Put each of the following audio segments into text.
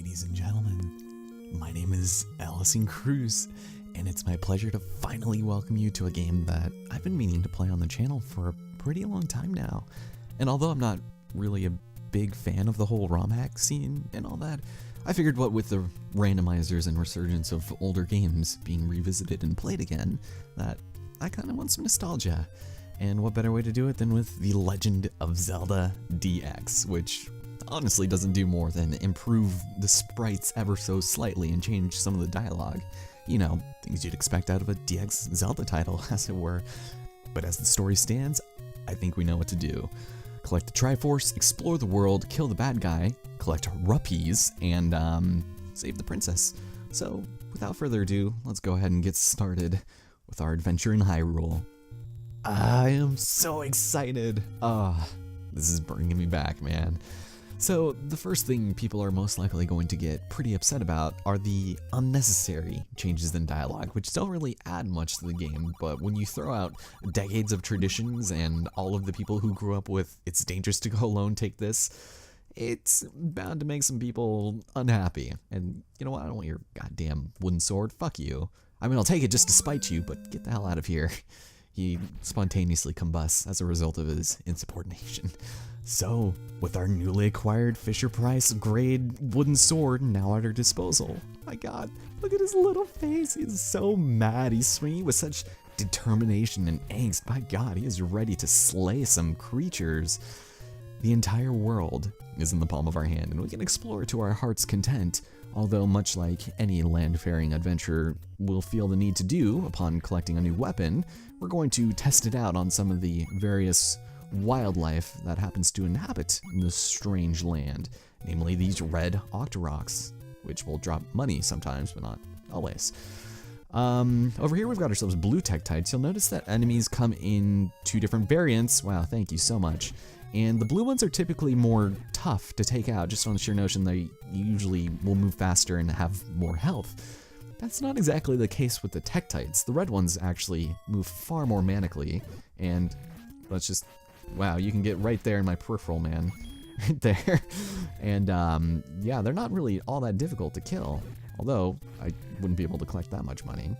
Ladies and gentlemen, my name is Allison Cruz, and it's my pleasure to finally welcome you to a game that I've been meaning to play on the channel for a pretty long time now. And although I'm not really a big fan of the whole ROM hack scene and all that, I figured what with the randomizers and resurgence of older games being revisited and played again, that I kind of want some nostalgia. And what better way to do it than with The Legend of Zelda DX, which honestly doesn't do more than improve the sprites ever so slightly and change some of the dialogue. You know, things you'd expect out of a DX Zelda title, as it were. But as the story stands, I think we know what to do. Collect the Triforce, explore the world, kill the bad guy, collect rupees, and save the princess. So, without further ado, let's go ahead and get started with our adventure in Hyrule. I am so excited! This is bringing me back, man. So, the first thing people are most likely going to get pretty upset about are the unnecessary changes in dialogue, which don't really add much to the game, but when you throw out decades of traditions and all of the people who grew up with "it's dangerous to go alone, take this," it's bound to make some people unhappy. And you know what? I don't want your goddamn wooden sword. Fuck you. I mean, I'll take it just to spite you, but get the hell out of here. He spontaneously combusts as a result of his insubordination. So, with our newly acquired Fisher-Price grade wooden sword now at our disposal, my god, look at his little face. He's so mad. He's swinging with such determination and angst. My god, he is ready to slay some creatures. The entire world is in the palm of our hand, and we can explore to our heart's content, although much like any land-faring adventurer will feel the need to do upon collecting a new weapon, we're going to test it out on some of the various wildlife that happens to inhabit this strange land, namely these red Octoroks, which will drop money sometimes, but not always. Over here we've got ourselves blue Tektites. You'll notice that enemies come in two different variants. Wow, thank you so much. And the blue ones are typically more tough to take out, just on the sheer notion they usually will move faster and have more health. That's not exactly the case with the Tektites. The red ones actually move far more manically, and let's just, wow, you can get right there in my peripheral, man. Right there. And yeah, they're not really all that difficult to kill, although I wouldn't be able to collect that much money.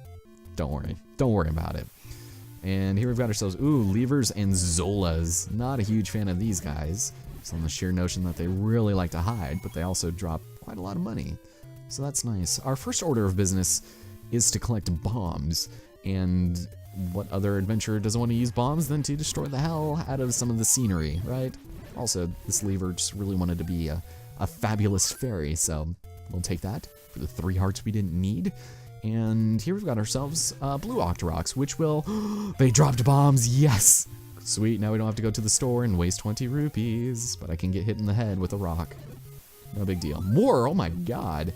Don't worry about it. And here we've got ourselves, levers and Zolas. Not a huge fan of these guys, just on the sheer notion that they really like to hide, but they also drop quite a lot of money. So that's nice. Our first order of business is to collect bombs, and what other adventurer doesn't want to use bombs than to destroy the hell out of some of the scenery, right? Also, this lever just really wanted to be a fabulous fairy, so we'll take that for the 3 hearts we didn't need. And here we've got ourselves blue Octoroks, which will... they dropped bombs, yes! Sweet, now we don't have to go to the store and waste 20 rupees, but I can get hit in the head with a rock. No big deal. More, oh my god.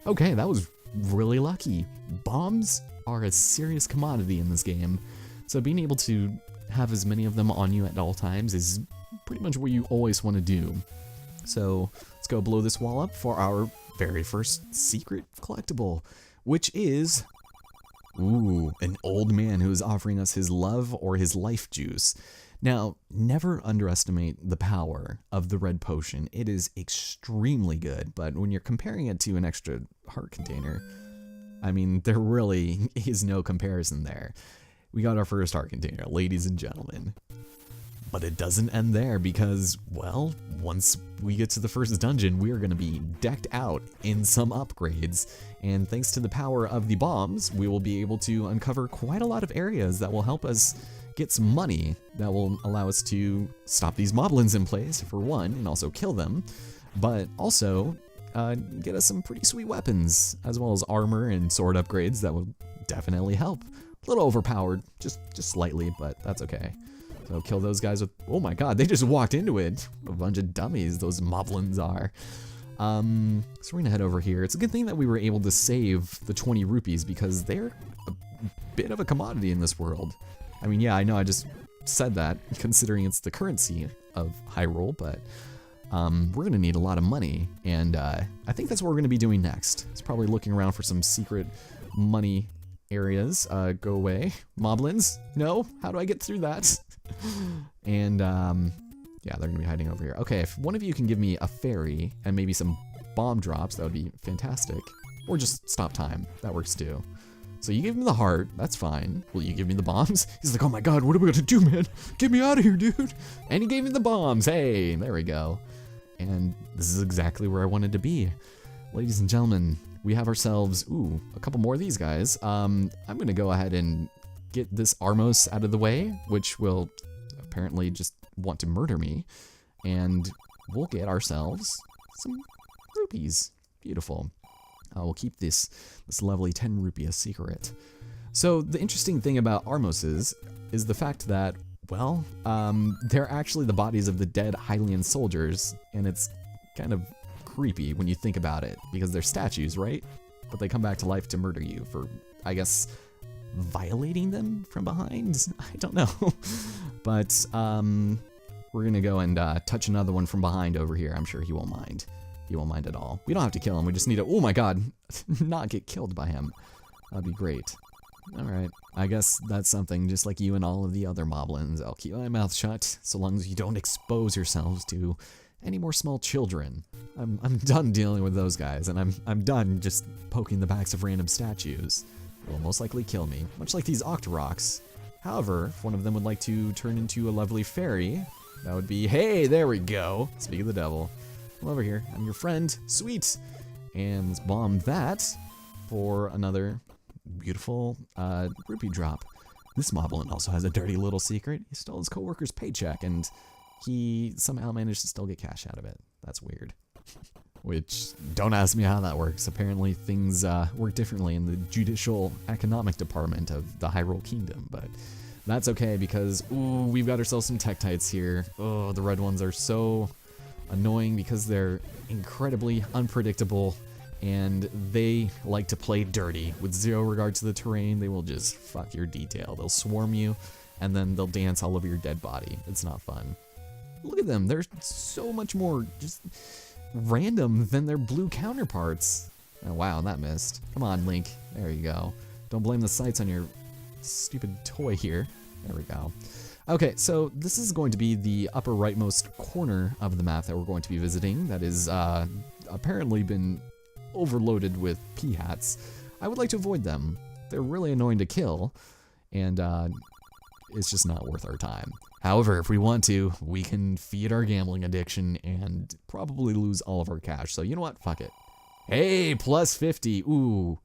Okay, that was really lucky. Bombs are a serious commodity in this game, so being able to have as many of them on you at all times is pretty much what you always want to do. So let's go blow this wall up for our very first secret collectible, which is, an old man who is offering us his love or his life juice. Now, never underestimate the power of the red potion. It is extremely good, but when you're comparing it to an extra heart container, I mean, there really is no comparison there. We got our first heart container, ladies and gentlemen. But it doesn't end there because, well, once we get to the first dungeon, we are going to be decked out in some upgrades. And thanks to the power of the bombs, we will be able to uncover quite a lot of areas that will help us get some money that will allow us to stop these moblins in place, for one, and also kill them, but also get us some pretty sweet weapons, as well as armor and sword upgrades that will definitely help. A little overpowered, just slightly, but that's okay. So kill those guys with, oh my god, they just walked into it. A bunch of dummies, those moblins are. So we're gonna head over here. It's a good thing that we were able to save the 20 rupees because they're a bit of a commodity in this world. I mean, yeah, I know I just said that, considering it's the currency of Hyrule, but we're gonna need a lot of money, and I think that's what we're gonna be doing next. It's probably looking around for some secret money areas. Go away. Moblins? No? How do I get through that? And, yeah, they're gonna be hiding over here. Okay, if one of you can give me a fairy and maybe some bomb drops, that would be fantastic. Or just stop time, that works too. So you give him the heart, that's fine. Will you give me the bombs? He's like, oh my god, what are we gonna do, man? Get me out of here, dude. And he gave me the bombs, hey, there we go. And this is exactly where I wanted to be. Ladies and gentlemen, we have ourselves, ooh, a couple more of these guys. I'm gonna go ahead and get this Armos out of the way, which will apparently just want to murder me. And we'll get ourselves some rupees. Beautiful. We'll keep this lovely 10 rupee a secret. So the interesting thing about Armoses is the fact that, well, they're actually the bodies of the dead Hylian soldiers, and it's kind of creepy when you think about it, because they're statues, right? But they come back to life to murder you for, I guess, violating them from behind? I don't know. But we're gonna go and touch another one from behind over here. I'm sure he won't mind. He won't mind at all. We don't have to kill him, we just need to, oh my god, not get killed by him. That'd be great. Alright, I guess that's something, just like you and all of the other moblins. I'll keep my mouth shut, so long as you don't expose yourselves to any more small children. I'm done dealing with those guys, and I'm done just poking the backs of random statues. They will most likely kill me, much like these Octoroks. However, if one of them would like to turn into a lovely fairy, that would be, hey, there we go. Speak of the devil. Come over here, I'm your friend, sweet. And let's bomb that for another beautiful rupee drop. This moblin also has a dirty little secret. He stole his coworker's paycheck, and he somehow managed to still get cash out of it. That's weird. Which, don't ask me how that works. Apparently things work differently in the judicial economic department of the Hyrule Kingdom, but that's okay because, ooh, we've got ourselves some Tektites here. Oh, the red ones are so annoying because they're incredibly unpredictable and they like to play dirty. With zero regard to the terrain, they will just fuck your detail. They'll swarm you and then they'll dance all over your dead body. It's not fun. Look at them, they're so much more just random than their blue counterparts. Oh wow, that missed. Come on, Link. There you go. Don't blame the sights on your stupid toy here. There we go. Okay, so this is going to be the upper rightmost corner of the map that we're going to be visiting. That is apparently been overloaded with P-hats. I would like to avoid them. They're really annoying to kill, and it's just not worth our time. However, if we want to, we can feed our gambling addiction and probably lose all of our cash. So you know what? Fuck it. Hey, plus 50. Ooh.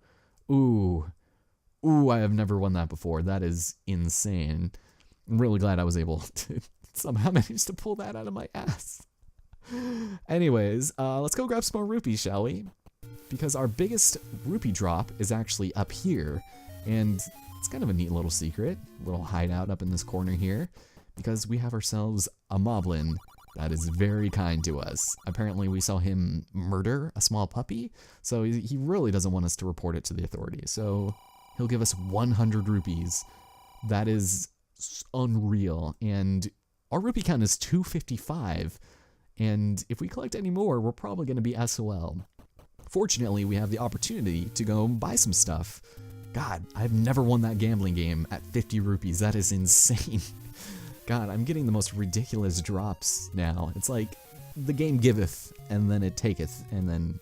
Ooh. Ooh, I have never won that before. That is insane. I'm really glad I was able to somehow manage to pull that out of my ass. Anyways, let's go grab some more rupees, shall we? Because our biggest rupee drop is actually up here. And it's kind of a neat little secret. Little hideout up in this corner here. Because we have ourselves a moblin that is very kind to us. Apparently we saw him murder a small puppy, so he really doesn't want us to report it to the authorities. So he'll give us 100 rupees. That is unreal, and our rupee count is 255, and if we collect any more, we're probably going to be SOL. Fortunately, we have the opportunity to go buy some stuff. God, I've never won that gambling game at 50 rupees. That is insane. God, I'm getting the most ridiculous drops now. It's like the game giveth and then it taketh, and then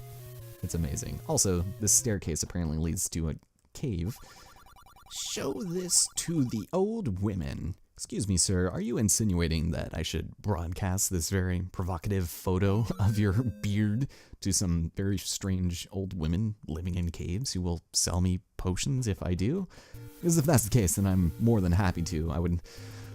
it's amazing. Also, this staircase apparently leads to a cave. Show this to the old women. Excuse me, sir, are you insinuating that I should broadcast this very provocative photo of your beard to some very strange old women living in caves who will sell me potions if I do? Because if that's the case, then I'm more than happy to. I would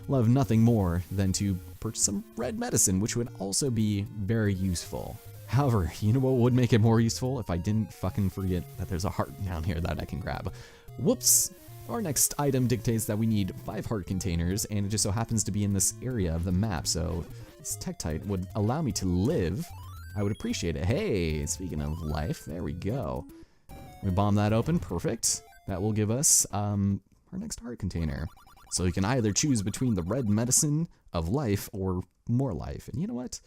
love nothing more than to purchase some red medicine, which would also be very useful. However, you know what would make it more useful? If I didn't fucking forget that there's a heart down here that I can grab. Whoops! Our next item dictates that we need 5 heart containers, and it just so happens to be in this area of the map, so this Tektite would allow me to live. I would appreciate it. Hey, speaking of life, there we go. We bomb that open, perfect. That will give us our next heart container. So you can either choose between the red medicine of life or more life. And you know what?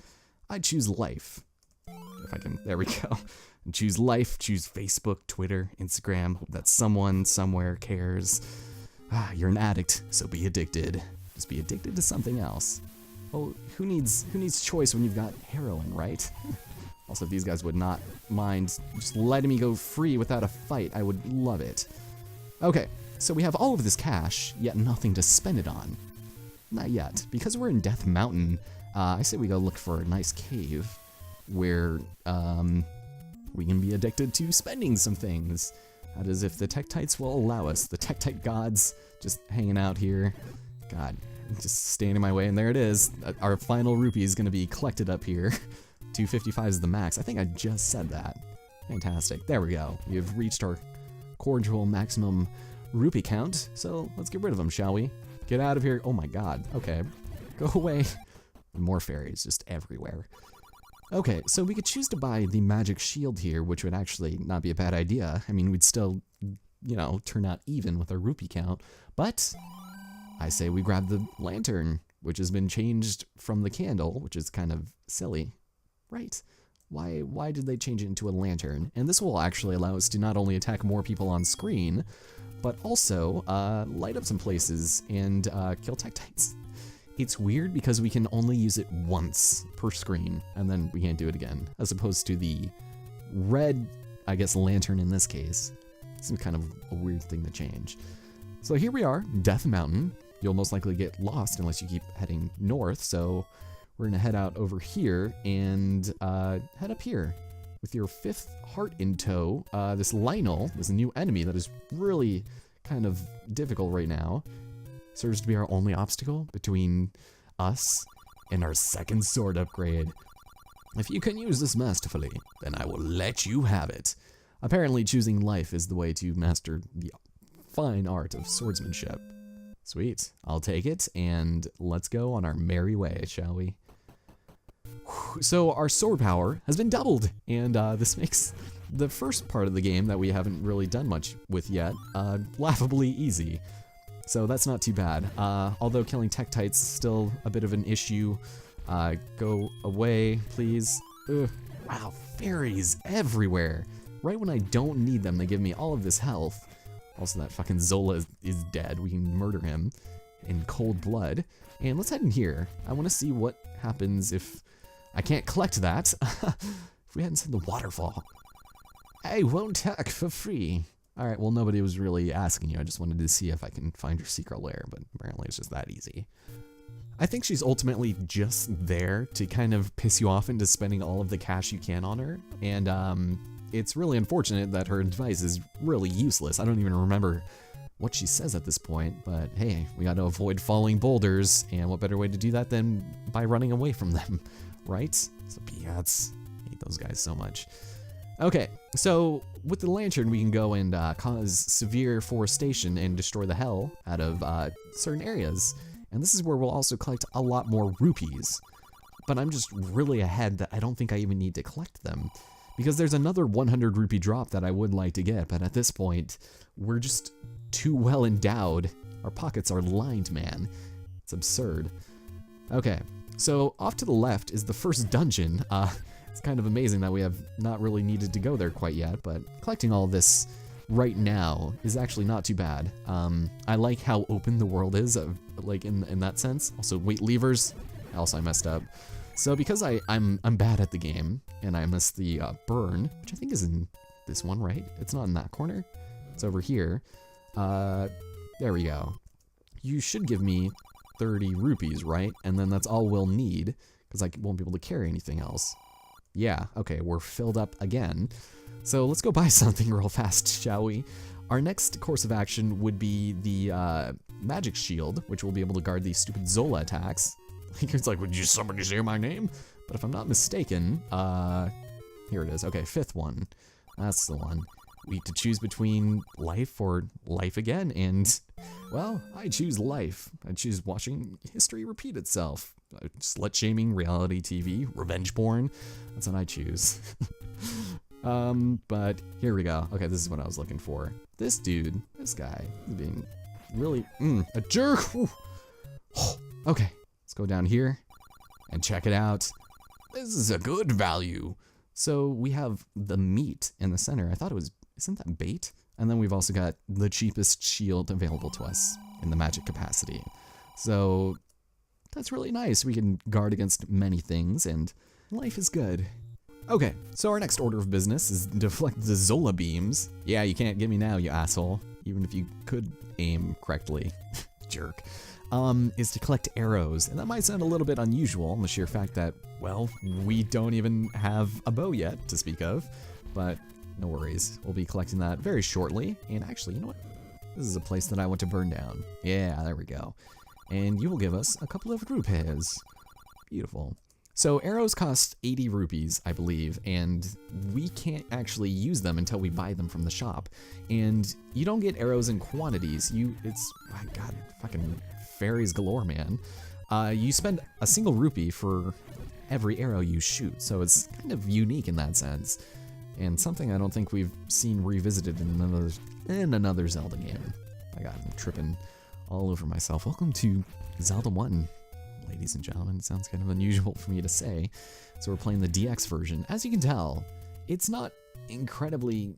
I'd choose life. If I can, there we go. And choose life, choose Facebook, Twitter, Instagram. Hope that someone somewhere cares. Ah, you're an addict, so be addicted. Just be addicted to something else. Well, who needs choice when you've got heroin, right? Also, if these guys would not mind just letting me go free without a fight, I would love it. Okay, so we have all of this cash, yet nothing to spend it on. Not yet. Because we're in Death Mountain, I say we go look for a nice cave where we can be addicted to spending some things. That is, if the Tektites will allow us. The Tektite gods just hanging out here. God, just standing in my way, and there it is. Our final rupee is going to be collected up here. 255 is the max. I think I just said that. Fantastic. There we go. We've reached our cordial maximum rupee count, so let's get rid of them, shall we? Get out of here. Oh my god. Okay. Go away. More fairies just everywhere. Okay, so we could choose to buy the magic shield here, which would actually not be a bad idea. I mean, we'd still, you know, turn out even with our rupee count, but I say we grab the lantern, which has been changed from the candle, which is kind of silly. Right. Why did they change it into a lantern? And this will actually allow us to not only attack more people on screen, but also light up some places and kill Tektites. It's weird because we can only use it once per screen, and then we can't do it again, as opposed to the red, I guess, lantern in this case. It's kind of a weird thing to change. So here we are, Death Mountain. You'll most likely get lost unless you keep heading north, so we're gonna head out over here and head up here. With your 5th heart in tow, this Lionel, this new enemy that is really kind of difficult right now, serves to be our only obstacle between us and our 2nd sword upgrade. If you can use this masterfully, then I will let you have it. Apparently choosing life is the way to master the fine art of swordsmanship. Sweet, I'll take it, and let's go on our merry way, shall we? So our sword power has been doubled, and this makes the first part of the game that we haven't really done much with yet laughably easy. So that's not too bad. Although killing Tektites is still a bit of an issue. Go away, please. Ugh. Wow, fairies everywhere. Right when I don't need them, they give me all of this health. Also, that fucking Zola is dead. We can murder him in cold blood. And let's head in here. I want to see what happens if I can't collect that. If we hadn't seen the waterfall. I won't hack for free. Alright, well, nobody was really asking you. I just wanted to see if I can find your secret lair, but apparently it's just that easy. I think she's ultimately just there to kind of piss you off into spending all of the cash you can on her, and it's really unfortunate that her advice is really useless. I don't even remember what she says at this point, but hey, we gotta avoid falling boulders, and what better way to do that than by running away from them, right? So biatch. I hate those guys so much. Okay, so with the lantern, we can go and cause severe forestation and destroy the hell out of certain areas. And this is where we'll also collect a lot more rupees. But I'm just really ahead that I don't think I even need to collect them. Because there's another 100 rupee drop that I would like to get, but at this point, we're just too well endowed. Our pockets are lined, man. It's absurd. Okay, so off to the left is the first dungeon. It's kind of amazing that we have not really needed to go there quite yet, but collecting all this right now is actually not too bad. I like how open the world is, like in that sense. Also, wait, levers. Else I messed up. So because I'm bad at the game, and I missed the burn, which I think is in this one, right? It's not in that corner. It's over here. There we go. You should give me 30 rupees, right? And then that's all we'll need, because I won't be able to carry anything else. Yeah, okay, we're filled up again. So let's go buy something real fast, shall we? Our next course of action would be the magic shield, which will be able to guard these stupid Zola attacks. It's like, would you somebody say my name? But if I'm not mistaken, here it is. Okay, 5th one. That's the one. We have to choose between life or life again, and, well, I choose life. I choose watching history repeat itself. Slut-shaming, reality TV, revenge porn. That's what I choose. But here we go. Okay, this is what I was looking for. This dude, this guy, is being really, a jerk. Okay, let's go down here and check it out. This is a good value. So we have the meat in the center. I thought it was, isn't that bait? And then we've also got the cheapest shield available to us in the magic capacity. So that's really nice. We can guard against many things, and life is good. Okay, so our next order of business is deflect the Zola beams. Yeah, you can't get me now, you asshole. Even if you could aim correctly. Jerk. Is to collect arrows. And that might sound a little bit unusual on the sheer fact that, well, we don't even have a bow yet to speak of. But no worries. We'll be collecting that very shortly. And actually, you know what? This is a place that I want to burn down. Yeah, there we go. And you will give us a couple of rupees. Beautiful. So arrows cost 80 rupees, I believe, and we can't actually use them until we buy them from the shop. And you don't get arrows in quantities. My God, fucking fairies galore, man. You spend a single rupee for every arrow you shoot, so it's kind of unique in that sense. And something I don't think we've seen revisited in another Zelda game. My God, I'm tripping all over myself. Welcome to Zelda 1. Ladies and gentlemen, it sounds kind of unusual for me to say. So we're playing the DX version. As you can tell, it's not incredibly,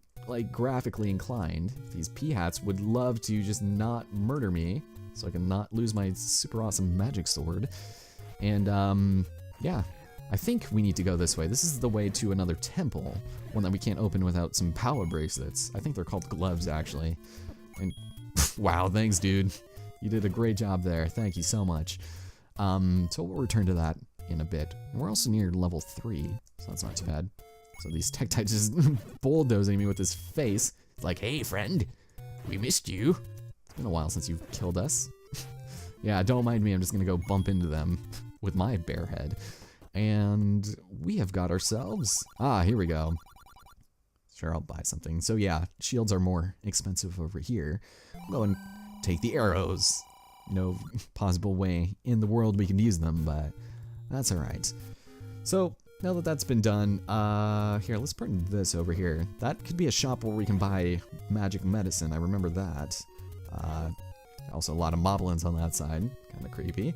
graphically inclined. These P-hats would love to just not murder me, so I can not lose my super awesome magic sword. And, yeah, I think we need to go this way. This is the way to another temple, one that we can't open without some power bracelets. I think they're called gloves, actually. And, wow, thanks, dude. You did a great job there. Thank you so much. So we'll return to that in a bit. We're also near level 3, so that's not too bad. So these Tektites just bulldozing me with his face. It's like, hey friend, we missed you. It's been a while since you've killed us. Yeah, don't mind me, I'm just gonna go bump into them with my bare head. And we have got ourselves, here we go. Sure, I'll buy something. So yeah, shields are more expensive over here. I'll go and take the arrows. No possible way in the world we can use them, but that's alright. So, now that that's been done, here, let's bring this over here. That could be a shop where we can buy magic medicine, I remember that. Also a lot of moblins on that side, kinda creepy.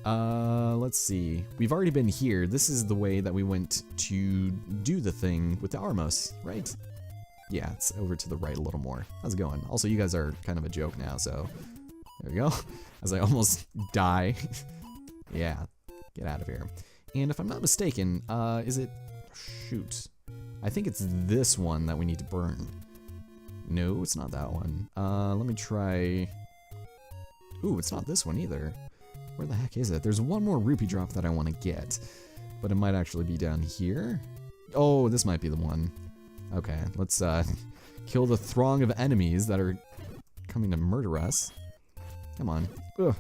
Let's see. We've already been here. This is the way that we went to do the thing with the Armos, right? Yeah, it's over to the right a little more. How's it going? Also, you guys are kind of a joke now, so there we go. As I almost die. Yeah, get out of here. And if I'm not mistaken, is it... Shoot. I think it's this one that we need to burn. No, it's not that one. Let me try... Ooh, it's not this one either. Where the heck is it? There's one more rupee drop that I want to get. But it might actually be down here. Oh, this might be the one. Okay, let's kill the throng of enemies that are coming to murder us. Come on. Ugh,